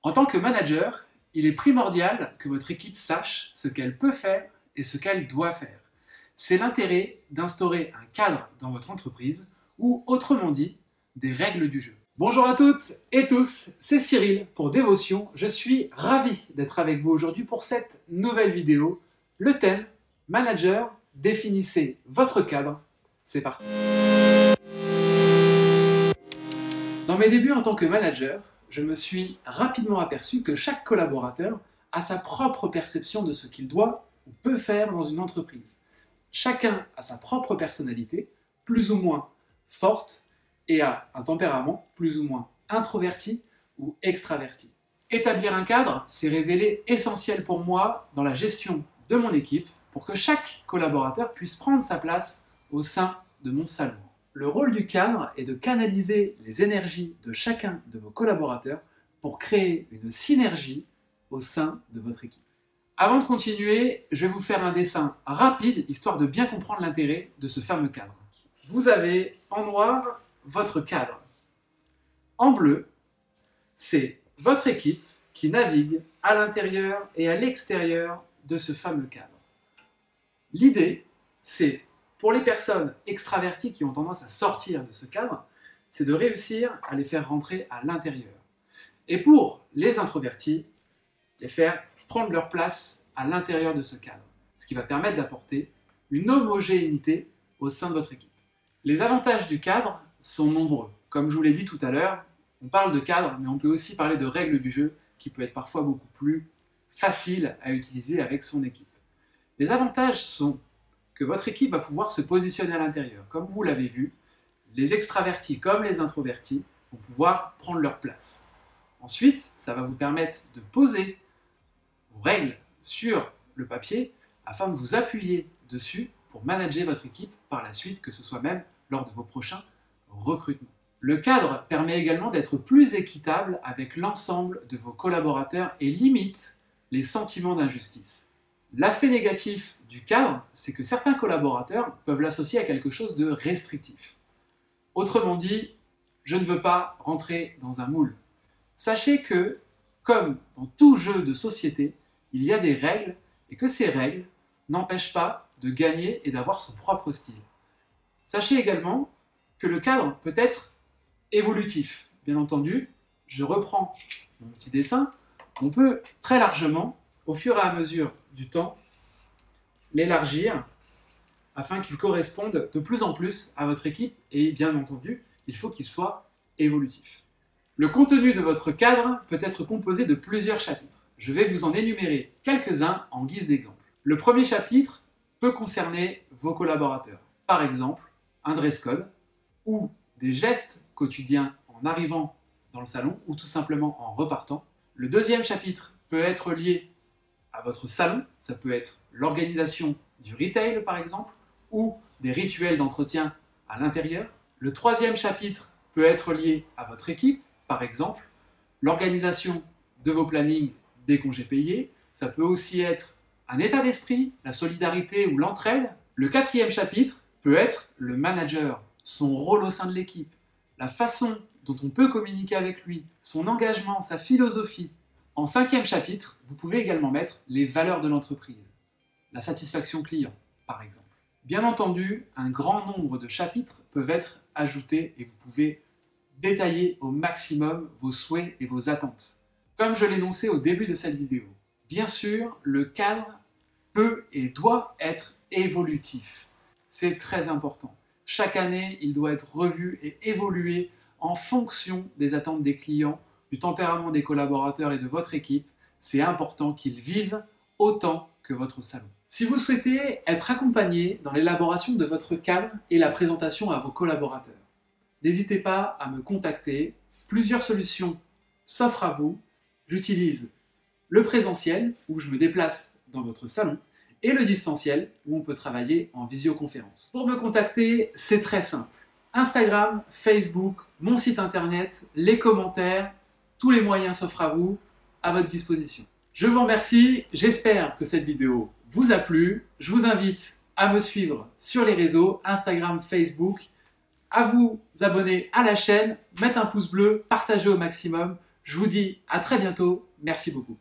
En tant que manager, il est primordial que votre équipe sache ce qu'elle peut faire et ce qu'elle doit faire. C'est l'intérêt d'instaurer un cadre dans votre entreprise ou, autrement dit, des règles du jeu. Bonjour à toutes et tous, c'est Cyril pour Dévotion. Je suis ravi d'être avec vous aujourd'hui pour cette nouvelle vidéo. Le thème, Manager, définissez votre cadre. C'est parti. Dans mes débuts en tant que manager, je me suis rapidement aperçu que chaque collaborateur a sa propre perception de ce qu'il doit ou peut faire dans une entreprise. Chacun a sa propre personnalité, plus ou moins forte, et a un tempérament plus ou moins introverti ou extraverti. Établir un cadre s'est révélé essentiel pour moi dans la gestion de mon équipe pour que chaque collaborateur puisse prendre sa place au sein de mon salon. Le rôle du cadre est de canaliser les énergies de chacun de vos collaborateurs pour créer une synergie au sein de votre équipe. Avant de continuer, je vais vous faire un dessin rapide, histoire de bien comprendre l'intérêt de ce fameux cadre. Vous avez en noir votre cadre. En bleu, c'est votre équipe qui navigue à l'intérieur et à l'extérieur de ce fameux cadre. L'idée, c'est pour les personnes extraverties qui ont tendance à sortir de ce cadre, c'est de réussir à les faire rentrer à l'intérieur. Et pour les introvertis, les faire prendre leur place à l'intérieur de ce cadre, ce qui va permettre d'apporter une homogénéité au sein de votre équipe. Les avantages du cadre sont nombreux. Comme je vous l'ai dit tout à l'heure, on parle de cadre, mais on peut aussi parler de règles du jeu qui peut être parfois beaucoup plus facile à utiliser avec son équipe. Les avantages sont que votre équipe va pouvoir se positionner à l'intérieur. Comme vous l'avez vu, les extravertis comme les introvertis vont pouvoir prendre leur place. Ensuite, ça va vous permettre de poser vos règles sur le papier afin de vous appuyer dessus pour manager votre équipe par la suite, que ce soit même lors de vos prochains recrutements. Le cadre permet également d'être plus équitable avec l'ensemble de vos collaborateurs et limite les sentiments d'injustice. L'aspect négatif du cadre, c'est que certains collaborateurs peuvent l'associer à quelque chose de restrictif. Autrement dit, je ne veux pas rentrer dans un moule. Sachez que, comme dans tout jeu de société, il y a des règles et que ces règles n'empêchent pas de gagner et d'avoir son propre style. Sachez également que le cadre peut être évolutif. Bien entendu, je reprends mon petit dessin, on peut très largement, au fur et à mesure du temps, l'élargir afin qu'il corresponde de plus en plus à votre équipe et bien entendu, il faut qu'il soit évolutif. Le contenu de votre cadre peut être composé de plusieurs chapitres. Je vais vous en énumérer quelques-uns en guise d'exemple. Le premier chapitre peut concerner vos collaborateurs. Par exemple, un dress code ou des gestes quotidiens en arrivant dans le salon ou tout simplement en repartant. Le deuxième chapitre peut être lié à votre salon, ça peut être l'organisation du retail par exemple, ou des rituels d'entretien à l'intérieur. Le troisième chapitre peut être lié à votre équipe, par exemple l'organisation de vos plannings des congés payés. Ça peut aussi être un état d'esprit, la solidarité ou l'entraide. Le quatrième chapitre peut être le manager, son rôle au sein de l'équipe, la façon dont on peut communiquer avec lui, son engagement, sa philosophie. En cinquième chapitre, vous pouvez également mettre les valeurs de l'entreprise, la satisfaction client, par exemple. Bien entendu, un grand nombre de chapitres peuvent être ajoutés et vous pouvez détailler au maximum vos souhaits et vos attentes. Comme je l'énonçais au début de cette vidéo, bien sûr, le cadre peut et doit être évolutif. C'est très important. Chaque année, il doit être revu et évolué en fonction des attentes des clients, du tempérament des collaborateurs et de votre équipe. C'est important qu'ils vivent autant que votre salon. Si vous souhaitez être accompagné dans l'élaboration de votre cadre et la présentation à vos collaborateurs, n'hésitez pas à me contacter. Plusieurs solutions s'offrent à vous. J'utilise le présentiel, où je me déplace dans votre salon, et le distanciel, où on peut travailler en visioconférence. Pour me contacter, c'est très simple. Instagram, Facebook, mon site internet, les commentaires, tous les moyens s'offrent à vous, à votre disposition. Je vous remercie, j'espère que cette vidéo vous a plu. Je vous invite à me suivre sur les réseaux, Instagram, Facebook, à vous abonner à la chaîne, mettre un pouce bleu, partager au maximum. Je vous dis à très bientôt. Merci beaucoup.